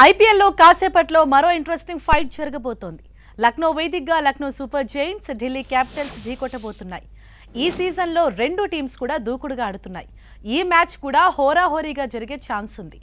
ఐపీఎల్లో కాసేపట్లో మరో ఇంట్రెస్టింగ్ ఫైట్ జరగబోతోంది. లక్నో వేదికగా Lucknow Super Giants Delhi Capitals ఢీకొట్టబోతున్నాయి. ఈ సీజన్లో రెండు టీమ్స్ కూడా దూకుడుగా ఆడుతున్నాయి. ఈ మ్యాచ్ కూడా హోరాహోరీగా జరిగే ఛాన్స్ ఉంది.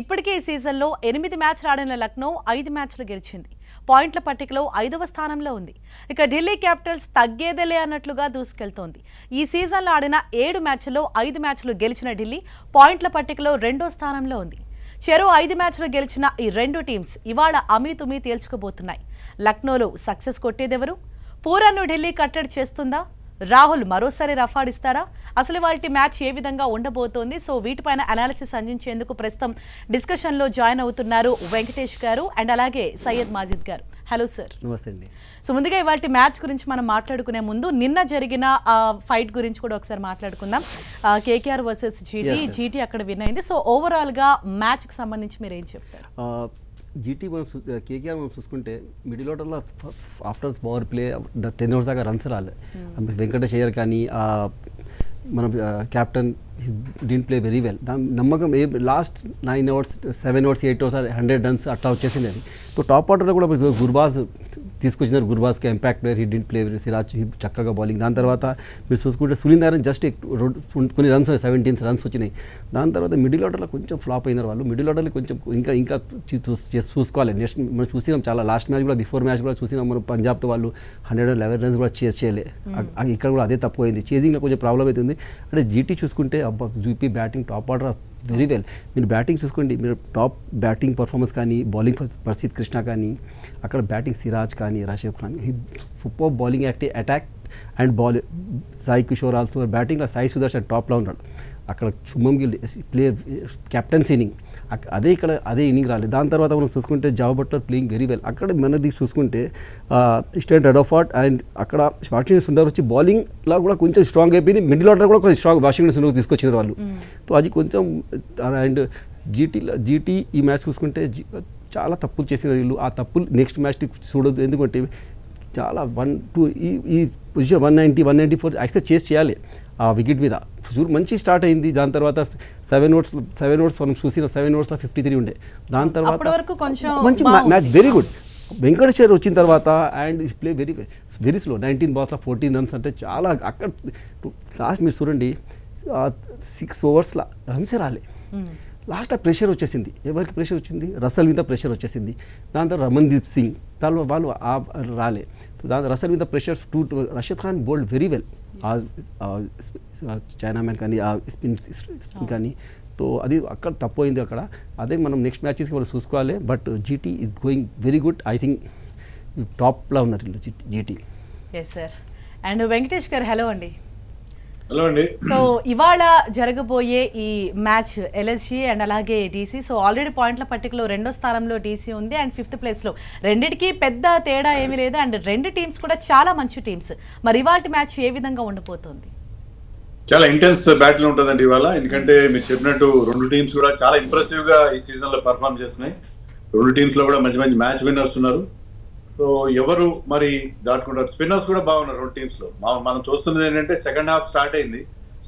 ఇప్పటికే ఈ సీజన్లో 8 మ్యాచ్లు ఆడిన లక్నో 5 మ్యాచ్లు గెలిచింది. పాయింట్ల పట్టికలో 5వ స్థానంలో ఉంది. ఇక ఢిల్లీ క్యాపిటల్స్ తగ్గేదేలే అన్నట్లుగా దూసుకెళ్తోంది. ఈ సీజన్లో ఆడిన 7 మ్యాచ్ల్లో 5 మ్యాచ్లు గెలిచిన ఢిల్లీ పాయింట్ల పట్టికలో 2వ స్థానంలో ఉంది. చెరో 5 మ్యాచ్లు గెలిచిన ఈ రెండు టీమ్స్ ఇవాళ అమీతుమీ తేల్చుకోబోతున్నాయి. లక్నోలో సక్సెస్ కొట్టేదెవరు? పూరన్ను ఢిల్లీ కట్టడి చేస్తుందా? రాహుల్ మరోసారి రఫాడిస్తాడా? అసలు వాటి మ్యాచ్ ఏ విధంగా ఉండబోతోంది? సో వీటిపైన అనాలిసిస్ అందించేందుకు ప్రస్తుతం డిస్కషన్లో జాయిన్ అవుతున్నారు వెంకటేష్ గారు అండ్ అలాగే సయ్యద్ మాజిద్ గారు. Hello sir. నమస్తే అండి. సో ముందుగా ఇవాళ మ్యాచ్ గురించి మనం మాట్లాడుకునే ముందు నిన్న జరిగిన ఫైట్ గురించి కూడా ఒకసారి మాట్లాడుకుందాం. కేకేఆర్ వర్సెస్ జీటీ అక్కడ విన్ అయింది. సో ఓవరాల్గా మ్యాచ్కి సంబంధించి మీరు ఏం చెప్తారు? జీటీ మనం కేకేఆర్ మనం చూసుకుంటే మిడిల్ ఆర్డర్లో ఆఫ్టర్ పవర్ ప్లే 10 ఓవర్స్ దాకా రన్స్ రాలే. వెంకటేష్ అయ్యర్ కానీ మన captain didn't play very well. దాని నమ్మకం last 9 overs 7 overs 8 overs 100 runs అట్లా వచ్చేసింది. అది సో టాప్ ఆర్డర్లో కూడా గుర్బాజ్ తీసుకొచ్చినారు. గుర్బాజ్కి impact player, he didn't play Siraj చక్కగా బౌలింగ్. దాని తర్వాత మీరు చూసుకుంటే సునీల్ నారాయణ జస్ట్ కొన్ని రన్స్ 17 రన్స్ వచ్చినాయి. దాని తర్వాత మిడిల్ ఆర్డర్లో కొంచెం ఫ్లాప్ అయినారు వాళ్ళు. మిడిల్ ఆర్డర్లో కొంచెం ఇంకా చూసుకోవాలి. నెక్స్ట్ మనం చూసినాం చాలా లాస్ట్ మ్యాచ్ కూడా బిఫోర్ మ్యాచ్ కూడా చూసినాం మనం పంజాబ్తో వాళ్ళు 111 రన్స్ కూడా చేజ్ చేయలే. ఇక్కడ కూడా అదే తప్పు అయింది. చేజింగ్లో కొంచెం ప్రాబ్లం అవుతుంది. అంటే జీటీ చూసుకుంటే GP batting top order very well. మీరు బ్యాటింగ్ చూసుకోండి, మీరు టాప్ బ్యాటింగ్ పర్ఫార్మెన్స్ కానీ బౌలింగ్ పర్సిత్ కృష్ణ కానీ అక్కడ బ్యాటింగ్ సిరాజ్ కానీ Rashid Khan super bowling attack and Sai Kishore also బ్యాటింగ్లో సాయి సుదర్శన్ టాప్లో ఉన్నాడు. అక్కడ Shubham Gill play captain's inning అదే ఇన్నింగ్ రాలేదు. దాని తర్వాత మనం చూసుకుంటే Jos Buttler playing very well. అక్కడ మనది చూసుకుంటే ఈస్టర్న్ రెడోఫార్ట్ అండ్ అక్కడ వాషింగ్టన్ సుందర్ వచ్చి బౌలింగ్లో కూడా కొంచెం స్ట్రాంగ్ అయిపోయింది. మిడిల్ ఆర్డర్ కూడా కొంచెం స్ట్రాంగ్ వాషింగ్టన్ సుందర్ తీసుకొచ్చిన వాళ్ళు. సో అది కొంచెం అండ్ జీటీ ఈ మ్యాచ్ చూసుకుంటే చాలా తప్పులు చేసిన వీళ్ళు. ఆ తప్పులు నెక్స్ట్ మ్యాచ్ చూడొద్దు. ఎందుకంటే చాలా 1-2 ఈ పొజిషన్ 190-194 యాక్సెప్ట్ చేయాలి ఆ వికెట్ మీద. మంచి స్టార్ట్ అయింది. దాని తర్వాత 7 ఓవర్స్ మనం చూసిన 7 ఓవర్స్లో 53 ఉండే. దాని తర్వాత మంచి match very good. Venkatesh Iyer వచ్చిన తర్వాత and play very slow 19 బాల్స్లో 14 runs అంటే చాలా. అక్కడ లాస్ట్ మీరు చూడండి 6 ఓవర్స్లో రన్సే రాలే. లాస్ట్ ఆ ప్రెషర్ వచ్చేసింది. ఎవరికి ప్రెషర్ వచ్చింది? రసల్ మీద ప్రెషర్ వచ్చేసింది. దాని తర్వాత రమన్దీప్ సింగ్ వాళ్ళు రాలే. దాని రసల్ మీద pressure Rashid Khan bowled very well. Chinaman కానీ స్పిన్ కానీ. సో అది అక్కడ తప్పు అయింది. అక్కడ అదే మనం నెక్స్ట్ మ్యాచెస్కి వాళ్ళు చూసుకోవాలి. But GT is going very good. I think టాప్లో ఉన్నారు GT. Yes sir. And Venkatesh garu hello అండి. హలో అండి. సో ఇవాళ జరగబోయే ఈ మ్యాచ్ ఎల్ఎస్జీ అండ్ అలాగే డీసీ. సో ఆల్రెడీ పాయింట్ల పట్టికలో 2వ స్థానంలో డీసీ ఉంది అండ్ 5th ప్లేస్లో. రెండిటికి పెద్ద తేడా ఏమీ లేదు అండ్ రెండు టీమ్స్ కూడా చాలా మంచి టీమ్స్. మరి ఇవాళ మ్యాచ్ ఏ విధంగా ఉండబోతోంది? చాలా ఇంటెన్స్ బ్యాటిల్ ఉంటుందండి ఇవాళ. ఎందుకంటే మీరు చెప్పినట్టు రెండు టీమ్స్ కూడా చాలా ఇంప్రెసివ్ గా ఈ సీజన్ లో పర్ఫార్మ్ చేస్తున్నాయి. రెండు టీమ్స్ లో కూడా మంచి మంచి మ్యాచ్ విన్నర్స్ ఉన్నారు. సో ఎవరు మరి దాటుకుంటారు? స్పిన్నర్స్ కూడా బాగున్నారు రెండు టీమ్స్ లో. మనం చూస్తున్నది ఏంటంటే సెకండ్ హాఫ్ స్టార్ట్ అయింది.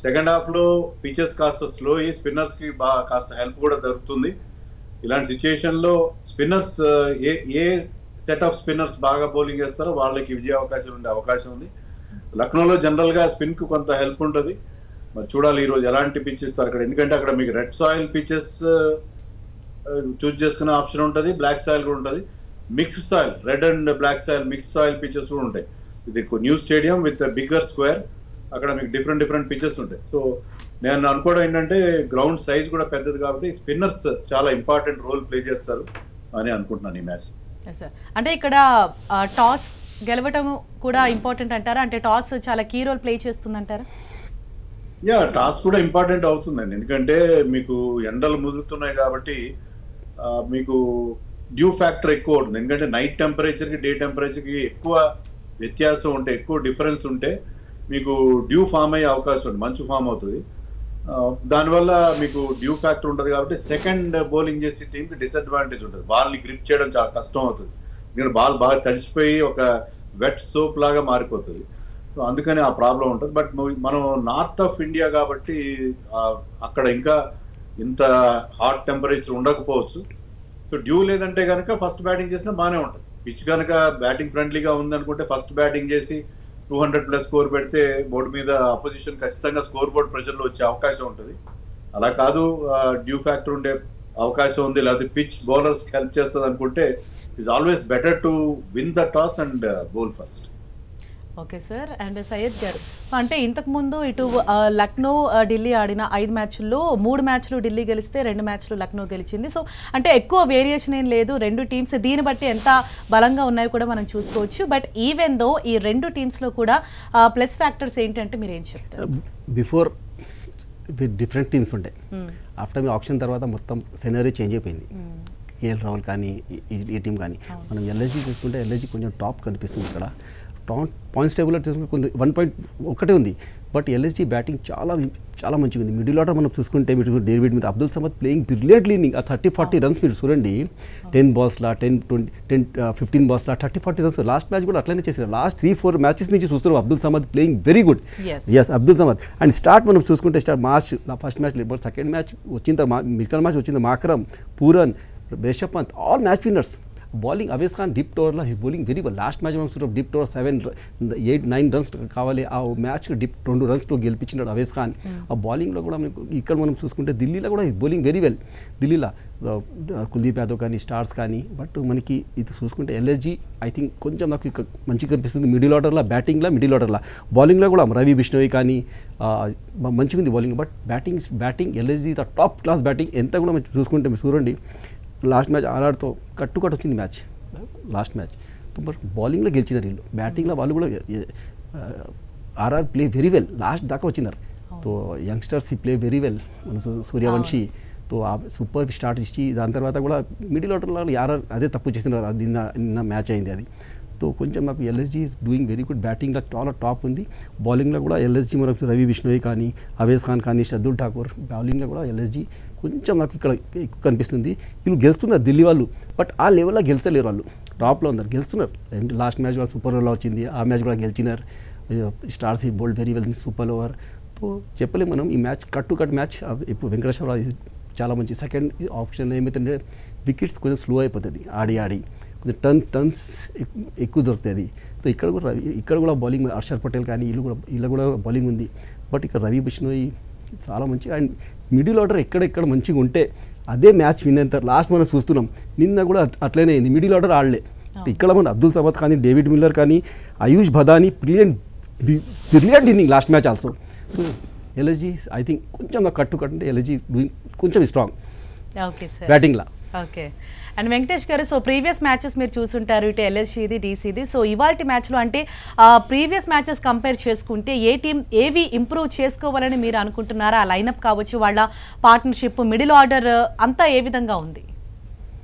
సెకండ్ హాఫ్ లో పిచెస్ కాస్త స్లో అయ్యి స్పిన్నర్స్ కి బాగా కాస్త హెల్ప్ కూడా దొరుకుతుంది. ఇలాంటి సిచ్యుయేషన్ లో spinners A set of spinners బాగా బౌలింగ్ చేస్తారో వాళ్ళకి విజయ అవకాశం ఉండే అవకాశం ఉంది. లక్నోలో జనరల్ గా స్పిన్ కు కొంత హెల్ప్ ఉంటుంది. మరి చూడాలి ఈరోజు ఎలాంటి పిచ్ ఇస్తారు అక్కడ. ఎందుకంటే అక్కడ మీకు రెడ్ సాయిల్ పిచెస్ చూస్ చేసుకునే ఆప్షన్ ఉంటుంది, బ్లాక్ సాయిల్ కూడా ఉంటుంది, mixed soil red and black soil mixed soil pitches కూడా ఉంటాయి. ఇది new stadium with bigger square. అక్కడ మీకు డిఫరెంట్ పిచెస్ ఉంటాయి. సో నేను అనుకోవడం ఏంటంటే గ్రౌండ్ సైజ్ కూడా పెద్దది కాబట్టి స్పిన్నర్స్ చాలా ఇంపార్టెంట్ రోల్ ప్లే చేస్తారు అని అనుకుంటున్నాను ఈ మ్యాచ్. అంటే ఇక్కడ టాస్ గెలవటం కూడా ఇంపార్టెంట్ అంటారా? అంటే టాస్ చాలా కీ రోల్ ప్లే చేస్తుంది అంటారా? టాస్ కూడా ఇంపార్టెంట్ అవుతుందండి. ఎందుకంటే మీకు ఎండలు ముదురుతున్నాయి కాబట్టి మీకు డ్యూ ఫ్యాక్టర్ ఎక్కువ ఉంటుంది. ఎందుకంటే నైట్ టెంపరేచర్కి డే టెంపరేచర్కి ఎక్కువ వ్యత్యాసం ఉంటే, ఎక్కువ డిఫరెన్స్ ఉంటే మీకు డ్యూ ఫామ్ అయ్యే అవకాశం ఉంది, మంచు ఫామ్ అవుతుంది. దానివల్ల మీకు డ్యూ ఫ్యాక్టర్ ఉంటుంది కాబట్టి సెకండ్ బౌలింగ్ చేసే టీంకి డిసడ్వాంటేజ్ ఉంటుంది. బాల్ని గ్రిప్ చేయడం చాలా కష్టం అవుతుంది. ఎందుకంటే బాల్ బాగా తడిసిపోయి ఒక వెట్ సోప్ లాగా మారిపోతుంది. సో అందుకని ఆ ప్రాబ్లం ఉంటుంది. బట్ మనం నార్త్ ఆఫ్ ఇండియా కాబట్టి అక్కడ ఇంకా ఇంత హాట్ టెంపరేచర్ ఉండకపోవచ్చు. సో డ్యూ లేదంటే కనుక ఫస్ట్ బ్యాటింగ్ చేసినా బాగానే ఉంటుంది. పిచ్ కనుక బ్యాటింగ్ ఫ్రెండ్లీగా ఉందనుకుంటే ఫస్ట్ బ్యాటింగ్ చేసి 200+ స్కోర్ పెడితే బోర్డు మీద అపోజిషన్ ఖచ్చితంగా స్కోర్ బోర్డ్ ప్రెషర్లో వచ్చే అవకాశం ఉంటుంది. అలా కాదు డ్యూ ఫ్యాక్టర్ ఉండే అవకాశం ఉంది, లేకపోతే పిచ్ బౌలర్స్ హెల్ప్ చేస్తుంది అనుకుంటే it's always better to win the toss and bowl first. Okay sir. And Syed గారు, అంటే ఇంతకుముందు ఇటు లక్నో ఢిల్లీ ఆడిన 5 మ్యాచ్ల్లో 3 మ్యాచ్లు ఢిల్లీ గెలిస్తే 2 మ్యాచ్లు లక్నో గెలిచింది. సో అంటే ఎక్కువ వేరియేషన్ ఏం లేదు రెండు టీమ్స్, దీన్ని బట్టి ఎంత బలంగా ఉన్నాయో కూడా మనం చూసుకోవచ్చు. బట్ ఈవెన్ దో ఈ రెండు టీమ్స్లో కూడా ప్లస్ ఫ్యాక్టర్స్ ఏంటంటే మీరు ఏం చెప్తారు? బిఫోర్ డిఫరెంట్ టీమ్స్ ఉంటాయి, ఆఫ్టర్ మీ ఆప్షన్ తర్వాత మొత్తం సెనరీ చేంజ్ అయిపోయింది. కేఎల్ రాహుల్ కానీ ఈ టీం కానీ మనం ఎల్ఎస్జీ చూసుకుంటే ఎల్ఎస్జీ కొంచెం టాప్ కనిపిస్తుంది. ఇక్కడ పాయింట్స్ టేబుల్లో చూసుకుంటే కొంచెం 1.1 ఉంది, బట్ ఎల్ఎస్జీ బ్యాటింగ్ చాలా మంచిగా ఉంది. మిడిల్ ఆర్డర్ మనం చూసుకుంటే మీరు డేవిడ్ మీద అబ్దుల్ సమద్ ప్లేయింగ్ బ్రిలియంట్లీ. ఆ 30-40 రన్స్ మీరు చూడండి, 10 బాల్స్లా 10-15 బాల్స్లా 30-40 రన్స్. లాస్ట్ మ్యాచ్ కూడా అట్లనే చేశారు. లాస్ట్ 3-4 మ్యాచెస్ నుంచి చూస్తారు Abdul Samad playing very good. Yes, Abdul Samad. And start మనం చూసుకుంటే March first match, second match వచ్చిన మిగతా మ్యాచ్ వచ్చింది Markram, Pooran, Rishabh Pant, all match winners. Bowling Avesh Khan death టోవర్లో his bowling very well. Last match మనం చూసాం డీప్ టోవర్ 7-8-9 రన్స్ కావాలి, ఆ మ్యాచ్ డీప్ 2 రన్స్తో గెలిపించినాడు అవేస్ ఖాన్. ఆ బౌలింగ్లో కూడా మనకు ఇక్కడ మనం చూసుకుంటే ఢిల్లీలో కూడా హిస్ బౌలింగ్ వెరీ వెల్. ఢిల్లీలో కుల్దీప్ యాదవ్ కానీ స్టార్స్ కానీ. బట్ మనకి ఇది చూసుకుంటే ఎల్ఎస్జీ ఐ థింక్ కొంచెం నాకు ఇక్కడ మంచిగా కనిపిస్తుంది. మిడిల్ ఆర్డర్లో మిడిల్ ఆర్డర్లో బౌలింగ్లో కూడా రవి బిష్ణోయ్ కానీ మంచిగా ఉంది bowling. But batting LSG the top class batting. ఎంత కూడా మనం చూసుకుంటే మీరు చూడండి, లాస్ట్ మ్యాచ్ ఆర్ఆర్తో కట్టు వచ్చింది మ్యాచ్, లాస్ట్ మ్యాచ్. బట్ బౌలింగ్లో గెలిచినారు వీళ్ళు, బ్యాటింగ్లో వాళ్ళు కూడా RR play very well, last దాకా వచ్చినారు. తో యంగ్స్టర్స్ ఈ ప్లే వెరీ వెల్. మన సూర్యవంశీ తో సూపర్ స్టార్ట్ ఇచ్చి దాని తర్వాత కూడా మిడిల్ ఆర్డర్లో ఆర్ఆర్ అదే తప్పు చేసినారు. నిన్న మ్యాచ్ అయింది అది. తో కొంచెం నాకు LSG is doing very good. బ్యాటింగ్లో చాలా టాప్ ఉంది, బౌలింగ్లో కూడా ఎల్ఎస్జీ మనకు రవి బిష్ణోయ్ కానీ అవేస్ ఖాన్ కానీ షర్దుల్ ఠాకూర్, బౌలింగ్లో కూడా ఎల్ఎస్జీ కొంచెం నాకు ఇక్కడ ఎక్కువ కనిపిస్తుంది. వీళ్ళు గెలుస్తున్నారు ఢిల్లీ వాళ్ళు, బట్ ఆ లెవెల్లో గెలిచలేరు. వాళ్ళు టాప్లో ఉన్నారు, గెలుస్తున్నారు. లాస్ట్ మ్యాచ్ కూడా సూపర్ ఓవర్లో వచ్చింది, ఆ మ్యాచ్ కూడా గెలిచినారు. స్టార్స్ ఈ bowled very well super over. So చెప్పలేము మనం ఈ మ్యాచ్ కట్ మ్యాచ్. ఇప్పుడు వెంకటేశ్వరరావు చాలా మంచి సెకండ్ ఆప్షన్. ఏమైతే వికెట్స్ కొంచెం స్లో అయిపోతుంది, ఆడి కొంచెం టర్న్స్ ఎక్కువ దొరుకుతుంది. సో ఇక్కడ కూడా బౌలింగ్ హర్షర్ పటేల్ కానీ వీళ్ళు కూడా బౌలింగ్ ఉంది. బట్ ఇక్కడ రవి బిష్ణోయ్ చాలా మంచి. అండ్ మిడిల్ ఆర్డర్ ఎక్కడ మంచిగా ఉంటే అదే మ్యాచ్ విన్ అవుతారు. లాస్ట్ మనం చూస్తున్నాం, నిన్న కూడా అట్లనే అయింది, మిడిల్ ఆర్డర్ ఆడలే. ఇక్కడ మన అబ్దుల్ సమద్ కానీ డేవిడ్ మిల్లర్ కానీ Ayush Badoni brilliant inning last match also. LSG I think కొంచెం కట్టు అంటే ఎల్ఎస్జీ డూయింగ్ కొంచెం స్ట్రాంగ్ బ్యాటింగ్లా. Okay. And Venkatesh garu, so previous matches మీరు చూసుంటారు, ఇటు ఎల్ఎస్జీది డీసీది. సో ఇవాల్టి మ్యాచ్లో అంటే ప్రీవియస్ మ్యాచెస్ కంపేర్ చేసుకుంటే ఏ టీం ఏవి ఇంప్రూవ్ చేసుకోవాలని మీరు అనుకుంటున్నారా? ఆ లైనప్ కావచ్చు, వాళ్ళ పార్ట్నర్షిప్, మిడిల్ ఆర్డర్ అంతా ఏ విధంగా ఉంది?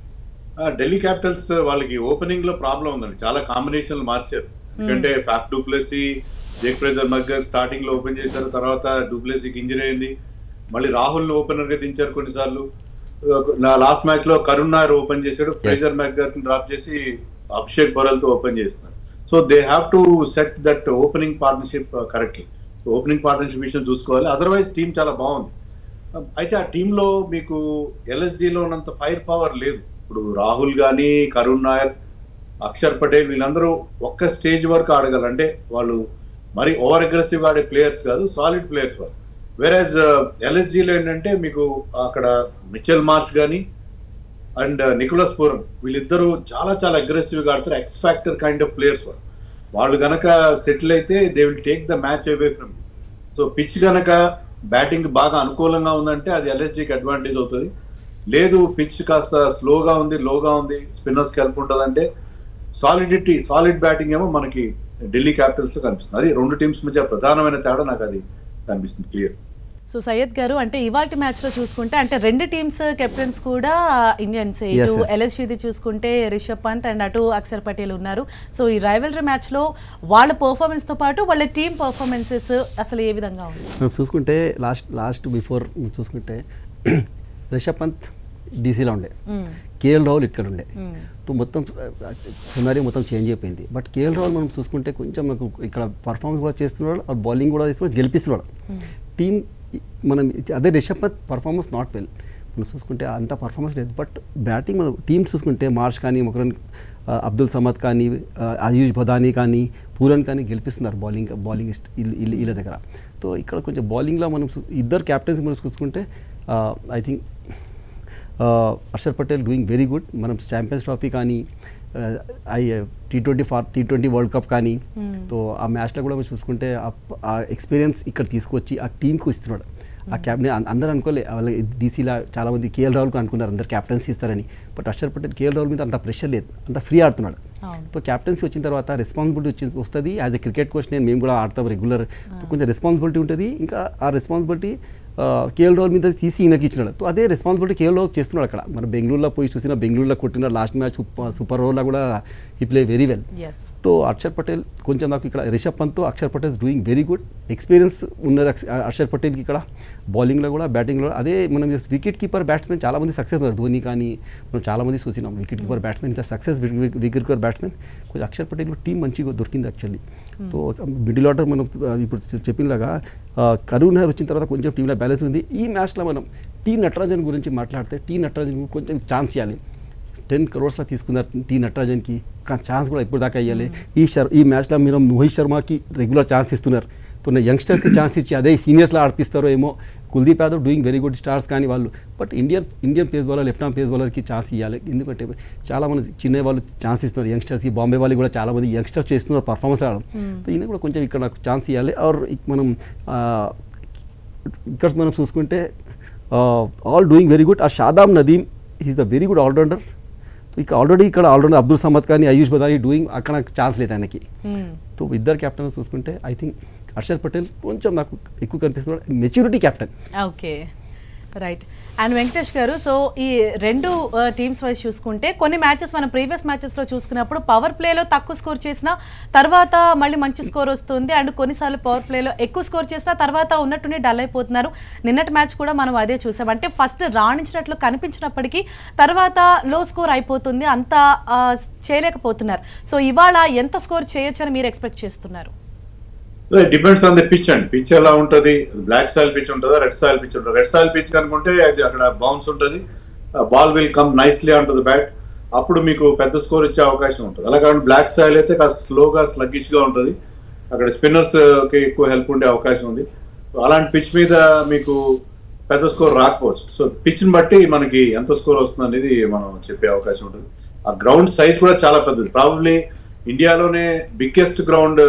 ఢిల్లీ క్యాపిటల్స్ వాళ్ళకి ఓపెనింగ్ లో ప్రాబ్లం ఉందండి, చాలా కాంబినేషన్లు మార్చారు. ఎందుకంటే Faf du Plessis, Jake Fraser McGurk starting లో ఓపెన్ చేశారు, తర్వాత డూప్లెసీకి ఇంజరీ అయింది, మళ్ళీ రాహుల్ ని ఓపెనర్ గా దించారు కొన్నిసార్లు. లాస్ట్ మ్యాచ్ లో కరుణ్ నాయర్ ఓపెన్ చేశాడు, ఫ్రేజర్ మగ్గర్ డ్రాప్ చేసి అభిషేక్ బొరల్ తో ఓపెన్ చేస్తున్నారు. So they have to set that opening partnership correctly. Opening partnership విషయం చూసుకోవాలి, అదర్వైజ్ టీం చాలా బాగుంది. అయితే ఆ టీంలో మీకు ఎల్ఎస్జీలో ఉన్నంత ఫైర్ పవర్ లేదు. ఇప్పుడు రాహుల్ కానీ కరుణ్ నాయర్, అక్షర్ పటేల్ వీళ్ళందరూ ఒక్క స్టేజ్ వరకు ఆడగలరు. అంటే వాళ్ళు మరి ఓవర్ అగ్రెసివ్ ఆడే ప్లేయర్స్ కాదు, సాలిడ్ ప్లేయర్స్ వాళ్ళు. వేరేజ్ ఎల్ఎస్జీలో ఏంటంటే మీకు అక్కడ మిచెల్ మార్ష్ కానీ అండ్ నికోలస్ పూరన్ వీళ్ళిద్దరూ చాలా అగ్రెసివ్గా ఆడతారు, X factor kind of players వాళ్ళు కనుక సెటిల్ అయితే they will take the match away from. So pitch కనుక బ్యాటింగ్ బాగా అనుకూలంగా ఉందంటే అది ఎల్ఎస్జీకి అడ్వాంటేజ్ అవుతుంది. లేదు పిచ్ కాస్త స్లోగా ఉంది, లోగా ఉంది, స్పిన్నర్స్కి హెల్ప్ ఉంటుందంటే సాలిడ్ బ్యాటింగ్ ఏమో మనకి ఢిల్లీ క్యాపిటల్స్ లో కనిపిస్తుంది. అది రెండు టీమ్స్ మధ్య ప్రధానమైన తేడా నాకు అది కనిపిస్తుంది క్లియర్. సో సయ్యద్ గారు, అంటే ఇవాల్టి మ్యాచ్ లో చూసుకుంటే అంటే రెండు టీమ్స్ కెప్టెన్స్ కూడా ఇండియన్స్, ఇటు ఎల్ఎస్జీది చూసుకుంటే రిషబ్ పంత్ అండ్ అటు అక్షర్ పటేల్ ఉన్నారు. సో ఈ రైవల్రీ మ్యాచ్ లో వాళ్ళ పర్ఫార్మెన్స్ తో పాటు వాళ్ళ టీమ్ పర్ఫార్మెన్సెస్ అసలు ఏ విధంగా ఉంది? మనం చూసుకుంటే లాస్ట్ బిఫోర్ చూసుకుంటే రిషబ్ పంత్ డీసీలో ఉండే, కేఎల్ రాహుల్ ఇక్కడ ఉండే. మొత్తం సినారీ మొత్తం చేంజ్ అయిపోయింది. బట్ కేఎల్ రాహుల్ మనం చూసుకుంటే కొంచెం మనకు ఇక్కడ పర్ఫార్మెన్స్ కూడా చేస్తున్నాడు, బౌలింగ్ కూడా తీసుకుని గెలిపిస్తున్నాడు టీం. మనం అదే Rishabh Pant performance not well. మనం చూసుకుంటే అంత పర్ఫార్మెన్స్ లేదు. బట్ బ్యాటింగ్ మనం టీమ్స్ చూసుకుంటే మార్ష్ కానీ ముకరన్ అబ్దుల్ సమద్ కానీ ఆయుష్ బదానీ కానీ పూరన్ కానీ గెలిపిస్తున్నారు బౌలింగ్ వీళ్ళ దగ్గర. సో ఇక్కడ కొంచెం బౌలింగ్లో మనం ఇద్దరు క్యాప్టెన్స్ మనం చూసుకుంటే I think Harshal Patel doing very good. మనం ఛాంపియన్స్ ట్రోఫీ కానీ T20 వరల్డ్ కప్ కానీ సో ఆ మ్యాచ్లో కూడా మనం చూసుకుంటే ఆ ఎక్స్పీరియన్స్ ఇక్కడ తీసుకొచ్చి ఆ టీంకు ఇస్తున్నాడు. ఆ క్యాప్టెన్ అందరూ అనుకోలే వాళ్ళకి డీసీలో చాలామంది కేఎల్ రాహుల్కి అనుకున్నారు అందరు క్యాప్టెన్సీ ఇస్తారని. బట్ హర్షర్ పటేల్ కేఎల్ రాహుల్ మీద అంత ప్రెషర్ లేదు, అంత ఫ్రీ ఆడుతున్నాడు. సో క్యాప్టెన్సీ వచ్చిన తర్వాత రెస్పాన్సిబిలిటీ వస్తుంది. యాజ్ ఎ క్రికెట్ కోచ్ మేము కూడా ఆడతాం రెగ్యులర్, కొంచెం రెస్పాన్సిబిలిటీ ఉంటుంది. ఇంకా ఆ రెస్పాన్సిబిలిటీ కేఎల్ రాహుల్ మీద తీసి ఈయనకి ఇచ్చినాడు. సో అదే రెస్పాన్సిబిలిటీ కేఎల్ రాహుల్ చేస్తున్నాడు అక్కడ. మన బెంగళూరులో పోయి చూసిన బెంగళూరులో కొట్టిన లాస్ట్ మ్యాచ్ సూపర్ ఓవర్లో కూడా ఈ play very well. So Akshar Patel కొంచెం నాకు ఇక్కడ Rishabh Pant Akshar Patel doing very good. Experience ఉన్నది అక్షర్ పటేల్కి ఇక్కడ బౌలింగ్లో కూడా బ్యాటింగ్లో. అదే మనం వికెట్ కీపర్ బ్యాట్స్మెన్ చాలామంది సక్సెస్ ఉన్నారు. ధోని కానీ మనం చాలామంది చూసినాం వికెట్ కీపర్ బ్యాట్స్మెన్ ఇంత సక్సెస్ వికెట్ కీపర్ బ్యాట్స్మెన్. కొంచెం అక్షర్ పటేల్ టీం మంచిగా దొరికింది యాక్చువల్లీ. సో మిడిల్ ఆర్డర్ మనం ఇప్పుడు చెప్పినలాగా కరుణ్ నాయర్ వచ్చిన తర్వాత కొంచెం టీంలో బ్యాలెన్స్ ఉంది. ఈ మ్యాచ్లో మనం టీ నటరాజన్ గురించి మాట్లాడితే టీ నటరాజన్ కొంచెం ఛాన్స్ ఇవ్వాలి. 10 crores తీసుకున్నారు టీ నటరాజన్కి, కానీ ఛాన్స్ కూడా ఇప్పుడు దాకా ఇవ్వాలి. ఈ మ్యాచ్లో మీరు మోహిత్ శర్మకి రెగ్యులర్ ఛాన్స్ ఇస్తున్నారు. సో యంగ్స్టర్స్కి ఛాన్స్ ఇచ్చి అదే సీనియర్స్లో ఆడిపిస్తారో ఏమో. Kuldeep Yadav doing very good stars కానీ వాళ్ళు. But Indian pace bowler left arm pace బౌలర్కి ఛాన్స్ ఇవ్వాలి. ఎందుకంటే చాలామంది చిన్న వాళ్ళు ఛాన్స్ ఇస్తున్నారు యంగ్స్టర్స్కి. బాంబే వాళ్ళు కూడా చాలామంది యంగ్స్టర్స్ చేస్తున్నారు పర్ఫార్మెన్స్ ఆడడం. సో ఈయన కూడా కొంచెం ఇక్కడ నాకు ఛాన్స్ ఇవ్వాలి. ఆర్ మనం ఇక్కడ మనం చూసుకుంటే ఆల్ డూయింగ్ వెరీ గుడ్. ఆ Shadab Nadeem is the very good allrounder. ఇక్కడ ఆల్రౌండర్ అబ్దుల్ సమద్ కానీ ఆయుష్ బదానీ డూయింగ్ అక్కడ ఛాన్స్ లేదు ఆయనకి. సో ఇద్దరు క్యాప్టెన్స్ చూసుకుంటే ఐ థింక్ హర్షర్ పటేల్ కొంచెం నాకు ఎక్కువ కనిపిస్తున్నాడు, maturity captain. Okay right. And Venkatesh garu, so ఈ రెండు టీమ్స్ వైజ్ చూసుకుంటే కొన్ని మ్యాచెస్ మనం ప్రీవియస్ మ్యాచెస్లో చూసుకున్నప్పుడు పవర్ ప్లేలో తక్కువ స్కోర్ చేసినా తర్వాత మళ్ళీ మంచి స్కోర్ వస్తుంది. అండ్ కొన్నిసార్లు పవర్ ప్లేలో ఎక్కువ స్కోర్ చేసినా తర్వాత ఉన్నట్టునే డల్ అయిపోతున్నారు. నిన్నటి మ్యాచ్ కూడా మనం అదే చూసాం. అంటే ఫస్ట్ రాణించినట్లు కనిపించినప్పటికీ తర్వాత లో స్కోర్ అయిపోతుంది, అంత చేయలేకపోతున్నారు. సో ఇవాళ ఎంత స్కోర్ చేయొచ్చని మీరు ఎక్స్పెక్ట్ చేస్తున్నారు? డిపెండ్స్ ఆన్ ది పిచ్ అండి. పిచ్ ఎలా ఉంటుంది, బ్లాక్ సాయిల్ పిచ్ ఉంటుందా, రెడ్ సాయిల్ పిచ్ ఉంటుందా. రెడ్ సాయిల్ పిచ్ కనుకుంటే అది అక్కడ బౌన్స్ ఉంటుంది, ball will come nicely on to the bat, అప్పుడు మీకు పెద్ద స్కోర్ ఇచ్చే అవకాశం ఉంటుంది. అలా కాబట్టి బ్లాక్ సాయిల్ అయితే కాస్త స్లోగా స్లగ్గిష్గా ఉంటుంది, అక్కడ స్పిన్నర్స్కి ఎక్కువ హెల్ప్ ఉండే అవకాశం ఉంది. అలాంటి పిచ్ మీద మీకు పెద్ద స్కోర్ రాకపోవచ్చు. సో పిచ్ని బట్టి మనకి ఎంత స్కోర్ వస్తుంది అనేది మనం చెప్పే అవకాశం ఉంటుంది. ఆ గ్రౌండ్ సైజ్ కూడా చాలా పెద్దది. ప్రాబబ్లీ ఇండియాలోనే బిగ్గెస్ట్ గ్రౌండ్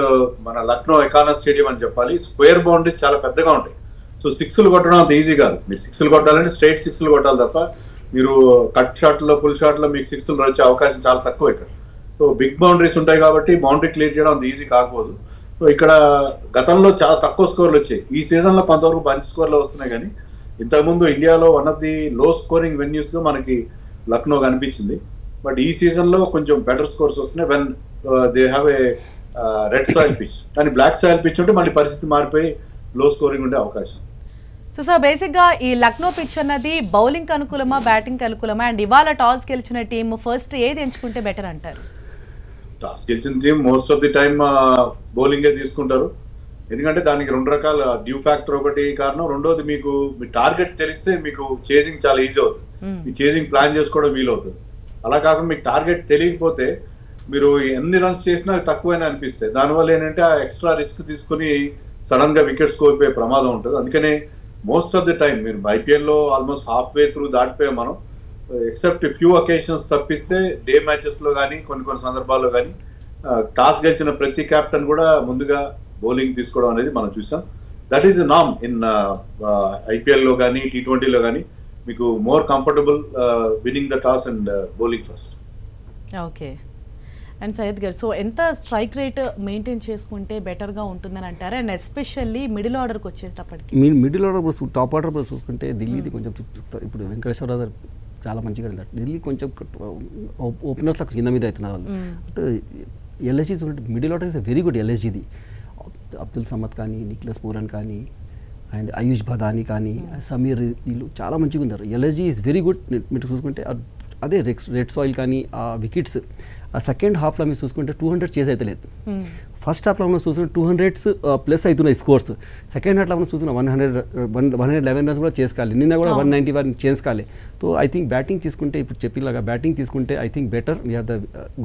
మన లక్నో ఎకానా స్టేడియం అని చెప్పాలి. స్క్వేర్ బౌండరీస్ చాలా పెద్దగా ఉంటాయి. సో సిక్స్లు కొట్టడం అంత ఈజీ కాదు. మీరు సిక్స్లు కొట్టాలంటే స్ట్రైట్ సిక్స్లు కొట్టాలి తప్ప మీరు కట్ షాట్లో పుల్ షాట్లో మీకు సిక్స్లు వచ్చే అవకాశం చాలా తక్కువ ఇక్కడ. సో బిగ్ బౌండరీస్ ఉంటాయి కాబట్టి బౌండరీ క్లియర్ చేయడం అంత ఈజీ కాకపోదు. సో ఇక్కడ గతంలో చాలా తక్కువ స్కోర్లు వచ్చాయి. ఈ సీజన్లో కొంతవరకు మంచి స్కోర్లు వస్తున్నాయి, కానీ ఇంతకుముందు ఇండియాలో one of the low scoring వెన్యూస్గా మనకి లక్నో కనిపించింది. బట్ ఈ సీజన్లో కొంచెం బెటర్ స్కోర్స్ వస్తున్నాయి when they have a red soil pitch. కానీ బ్లాక్ సాయిల్ పిచ్ ఉంటే మళ్ళీ పరిస్థితి మారిపోయి లో స్కోరింగ్ ఉండే అవకాశం. సో సార్ బేసిక్గా ఈ లక్నో పిచ్ అన్నది బౌలింగ్ అనుకూలమా, బ్యాటింగ్ అనుకూలమా? అండ్ ఇవాళ టాస్ గెలిచిన టీమ్ ఫస్ట్ ఏది ఎంచుకుంటే బెటర్ అంటారు? టాస్ గెలిచిన team most of the time బౌలింగే తీసుకుంటారు. ఎందుకంటే దానికి రెండు రకాల డ్యూ ఫ్యాక్టర్ ఒకటి కారణం, రెండోది మీకు మీ టార్గెట్ తెలిస్తే మీకు చేజింగ్ చాలా ఈజీ అవుతుంది, మీ చేజింగ్ ప్లాన్ చేసుకోవడం వీలవుతుంది. అలా కాకుండా మీకు టార్గెట్ తెలియకపోతే మీరు ఎన్ని రన్స్ చేసినా తక్కువైనా అనిపిస్తాయి. దానివల్ల ఏంటంటే ఆ ఎక్స్ట్రా రిస్క్ తీసుకుని సడన్ గా వికెట్స్ కోల్పోయే ప్రమాదం ఉంటుంది. అందుకనే మోస్ట్ ఆఫ్ ది టైం మీరు ఐపీఎల్లో ఆల్మోస్ట్ హాఫ్ వే త్రూ దాటిపోయాం మనం, ఎక్సెప్ట్ ఫ్యూ అకేషన్స్ తప్పిస్తే డే మ్యాచెస్లో కానీ కొన్ని సందర్భాల్లో కానీ టాస్ గెలిచిన ప్రతి కెప్టెన్ కూడా ముందుగా బౌలింగ్ తీసుకోవడం అనేది మనం చూసాం. దట్ ఈస్ ఎ నామ్ ఇన్ ఐపీఎల్లో కానీ T20లో కానీ మీకు more comfortable winning the toss and bowling first. Okay. And Syed garu, so ఎంత స్ట్రైక్ రేట్ మెయింటైన్ చేసుకుంటే బెటర్గా ఉంటుందని అంటారు? అండ్ ఎస్పెషల్లీ మిడిల్ ఆర్డర్కి వచ్చేటప్పటికి మిడిల్ ఆర్డర్ టాప్ ఆర్డర్ చూసుకుంటే ఢిల్లీది కొంచెం ఇప్పుడు వెంకటేశ్వరరావు గారు చాలా మంచిగా ఆడింది. ఢిల్లీ కొంచెం ఓపెనర్స్లకు కింద మీద అవుతున్నారు వాళ్ళు. ఎల్ఎస్జీ చూడండి, middle order is very good. ఎల్ఎస్జీది అబ్దుల్ సమద్ కానీ, నిక్లస్ పూరన్ కానీ, అండ్ ఆయుష్ బదానీ కానీ, సమీర్, వీళ్ళు చాలా మంచిగా ఉన్నారు. LSG is very good. మీరు చూసుకుంటే అదే రెడ్ సాయిల్ కానీ ఆ వికెట్స్ ఆ సెకండ్ హాఫ్లో మీరు చూసుకుంటే 200 చేసి అయితే లేదు. ఫస్ట్ హాఫ్లో మనం చూసిన 200s ప్లస్ అవుతున్నాయి స్కోర్స్. సెకండ్ హాఫ్లో మనం చూసిన 111 రన్స్ కూడా చేసుకోవాలి. నిన్న కూడా 191 చేసుకోవాలి. సో ఐ థింక్ బ్యాటింగ్ తీసుకుంటే ఇప్పుడు చెప్పిలాగా బ్యాటింగ్ తీసుకుంటే I think better we have the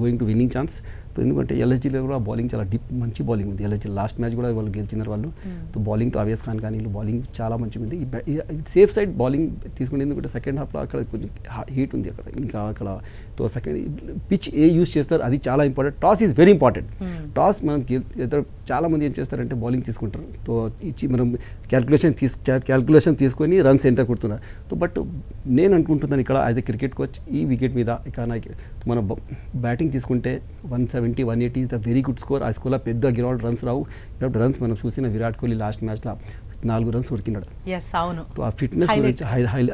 going to winning chance. So ఎందుకంటే ఎల్ఎస్జీలో కూడా బౌలింగ్ చాలా మంచి బౌలింగ్ ఉంది. ఎల్ఎస్జీ లాస్ట్ మ్యాచ్ కూడా వాళ్ళు గెలిచినారు వాళ్ళు. సో బౌలింగ్తో అవేస్ ఖాన్ కానీ బౌలింగ్ చాలా మంచిగా ఉంది. సేఫ్ సైడ్ బౌలింగ్ తీసుకుంటే ఎందుకంటే సెకండ్ హాఫ్లో అక్కడ కొంచెం హీట్ ఉంది అక్కడ. ఇంకా అక్కడ సో సెకండ్ పిచ్ యూస్ చేస్తారు అది చాలా important. Toss is very important. Toss మనం చాలా మంది ఏం చేస్తారంటే బౌలింగ్ తీసుకుంటారు. సో ఇచ్చి మనం క్యాల్కులేషన్ తీసుకొని రన్స్ ఎంత కొడుతున్నారు. సో బట్ నేను అనుకుంటున్నాను ఇక్కడ యాజ్ ఎ క్రికెట్ కోచ్ ఈ వికెట్ మీద ఇక మన బ్యాటింగ్ తీసుకుంటే 170, 180 is the very good score. ఆ స్కోర్లో పెద్ద గిరాల్డ్ రన్స్ రావు. రన్స్ మనం చూసిన విరాట్ కోహ్లీ లాస్ట్ మ్యాచ్లో 4 రన్స్ ఉరికినాడు. సో ఆ ఫిట్నెస్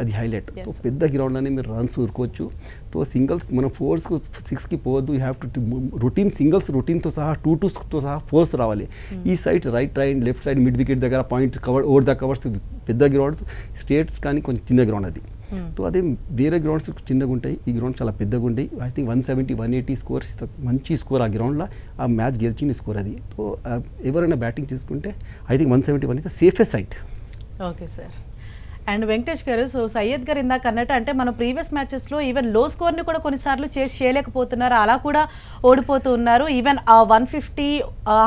అది హైలైట్. సో పెద్ద గ్రౌండ్లోనే మీరు రన్స్ ఉరుకోవచ్చు. సో సింగిల్స్ మనం 4కు 6కి పోవద్దు. You have to routine singles రొటీన్తో సహా 2-2తో సహా 4s రావాలి. ఈ sides right and left side mid wicket దగ్గర points cover over the covers పెద్ద గ్రౌండ్. స్టేట్స్ కానీ కొంచెం చిన్న గ్రౌండ్ అది. సో అదే వేరే గ్రౌండ్స్ చిన్నగా ఉంటాయి. ఈ గ్రౌండ్ చాలా పెద్దగా ఉంటాయి. ఐ థింక్ 170, 180 స్కోర్స్ మంచి స్కోర్ ఆ గ్రౌండ్లో. ఆ మ్యాచ్ గెలిచిన స్కోర్ అది. సో ఎవరైనా బ్యాటింగ్ తీసుకుంటే I think 171 is the safest side. Okay sir. And Venkatesh garu, so Syed గారు ఇందాక అన్నట్టు అంటే మన ప్రీవియస్ మ్యాచెస్లో ఈవెన్ లో స్కోర్ని కూడా కొన్నిసార్లు చేయలేకపోతున్నారు. అలా కూడా ఓడిపోతూ ఉన్నారు. ఈవెన్ 150,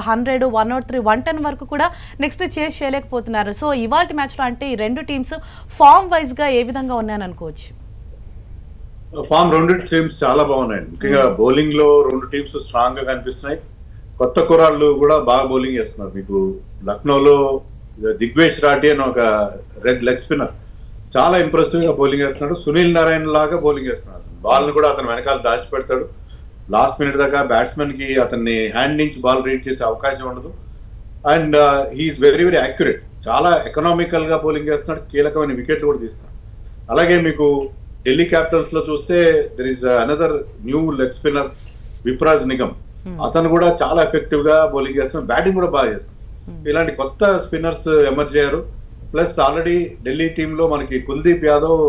100, 103, 110 వరకు కూడా నెక్స్ట్ చేయలేకపోతున్నారు. సో ఇవాల్టి మ్యాచ్లో అంటే ఈ రెండు టీమ్స్ ఫామ్ వైజ్గా ఏ విధంగా ఉన్నాయని అనుకోవచ్చు? ఫామ్ రెండు టీమ్స్ చాలా బాగున్నాయి. ముఖ్యంగా బౌలింగ్ లో రెండు టీమ్స్ స్ట్రాంగ్ గా కనిపిస్తున్నాయి. కొత్త కుర్రాళ్ళు కూడా బాగా బౌలింగ్ చేస్తున్నారు. మీకు లక్నోలో దిగ్వేష్ రాఠీ అని ఒక రెడ్ లెగ్ స్పిన్నర్ చాలా ఇంప్రెసివ్ గా బౌలింగ్ చేస్తున్నాడు. సునీల్ నారాయణ లాగా బౌలింగ్ చేస్తున్నాడు. బాల్ ను కూడా అతను వెనకాల దాచి పెడతాడు. లాస్ట్ మినిట్ దాకా బ్యాట్స్మెన్ కి అతన్ని హ్యాండ్ నుంచి బాల్ రీడ్ చేసే అవకాశం ఉండదు. And he is very very accurate. చాలా ఎకనామికల్ గా బౌలింగ్ చేస్తున్నాడు. కీలకమైన వికెట్లు కూడా తీస్తున్నాడు. అలాగే మీకు ఢిల్లీ క్యాపిటల్స్ లో చూస్తే there is another new leg spinner Vipraj Nigam. అతను కూడా చాలా ఎఫెక్టివ్ గా బౌలింగ్ చేస్తున్నాడు. బ్యాటింగ్ కూడా బాగా చేస్తున్నాడు. ఇలాంటి కొత్త స్పిన్నర్స్ ఎమర్జ్ అయ్యారు. ప్లస్ ఆల్రెడీ ఢిల్లీ టీమ్ లో మనకి Kuldeep Yadav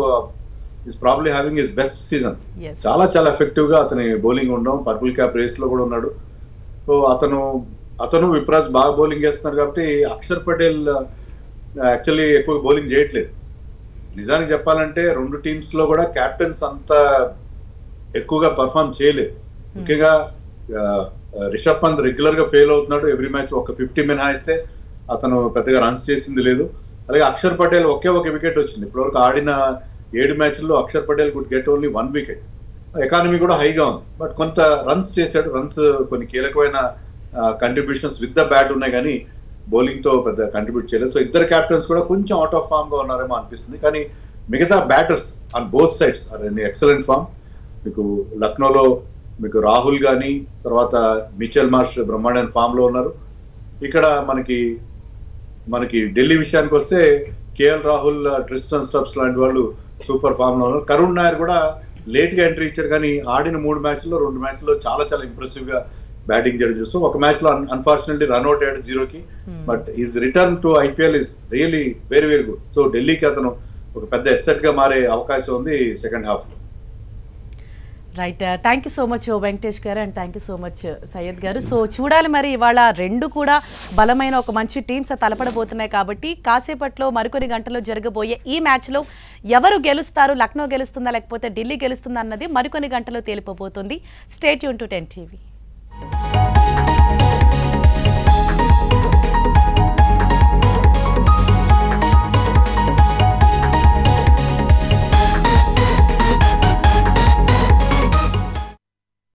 is probably having his best season. చాలా చాలా ఎఫెక్టివ్ గా అతని బౌలింగ్ ఉండడం. పర్పుల్ క్యాప్ రేస్ లో కూడా ఉన్నాడు. సో అతను విప్రాజ్ బాగా బౌలింగ్ చేస్తున్నారు. కాబట్టి అక్షర్ పటేల్ యాక్చువల్లీ ఎక్కువ బౌలింగ్ చేయట్లేదు. నిజానికి చెప్పాలంటే రెండు టీమ్స్ లో కూడా కెప్టెన్స్ అంత ఎక్కువగా పర్ఫార్మ్ చేయలేదు. ముఖ్యంగా రిషబ్ పంత్ రెగ్యులర్ గా ఫెయిల్ అవుతున్నాడు. ఎవ్రీ మ్యాచ్ ఒక 50 మినహాయిస్తే అతను పెద్దగా రన్స్ చేసింది లేదు. అలాగే అక్షర్ పటేల్ ఒకే ఒక వికెట్ వచ్చింది. ఇప్పటివరకు ఆడిన 7 మ్యాచ్ల్లో Akshar Patel could get only 1 wicket. Economy కూడా హైగా ఉంది. బట్ కొంత రన్స్ చేశాడు. రన్స్ కొన్ని కీలకమైన కంట్రిబ్యూషన్స్ విత్ ద బ్యాట్ ఉన్నాయి కానీ బౌలింగ్ తో పెద్ద కంట్రిబ్యూట్ చేయలేదు. సో ఇద్దరు క్యాప్టెన్స్ కూడా కొంచెం అవుట్ ఆఫ్ ఫామ్ గా ఉన్నారేమో అనిపిస్తుంది. కానీ మిగతా batters on both sides are in excellent form. మీకు లక్నోలో మీకు రాహుల్ కానీ తర్వాత మిచెల్ మార్ష్ బ్రహ్మాండమైన ఫామ్ లో ఉన్నారు. ఇక్కడ మనకి ఢిల్లీ విషయానికి వస్తే కేఎల్ రాహుల్, ట్రిస్టన్ స్టబ్స్ లాంటి వాళ్ళు సూపర్ ఫామ్ లో ఉన్నారు. కరుణ్ నాయర్ కూడా లేట్ గా ఎంట్రీ ఇచ్చారు. కానీ ఆడిన 3 మ్యాచ్ల్లో 2 మ్యాచ్ల్లో చాలా చాలా ఇంప్రెసివ్ గా బ్యాటింగ్ చేయడం చూస్తాం. ఒక మ్యాచ్ లో అన్ఫార్చునేట్లీ రన్అట్ అయ్యాడు 0కి. But his return to IPL is really very very good. So ఢిల్లీకి అతను ఒక పెద్ద ఎస్సెట్ గా మారే అవకాశం ఉంది సెకండ్ హాఫ్ లో. Right. Thank you so much Venkatesh garu and thank you so much Syed garu. So చూడాలి మరి ఇవాళ రెండు కూడా బలమైన ఒక మంచి టీమ్స్ తలపడబోతున్నాయి కాబట్టి కాసేపట్లో మరికొన్ని గంటల్లో జరగబోయే ఈ మ్యాచ్లో ఎవరు గెలుస్తారు, లక్నో గెలుస్తుందా లేకపోతే ఢిల్లీ గెలుస్తుందా అన్నది మరికొన్ని గంటల్లో తేలిపోబోతుంది. Stay tune to 10 TV.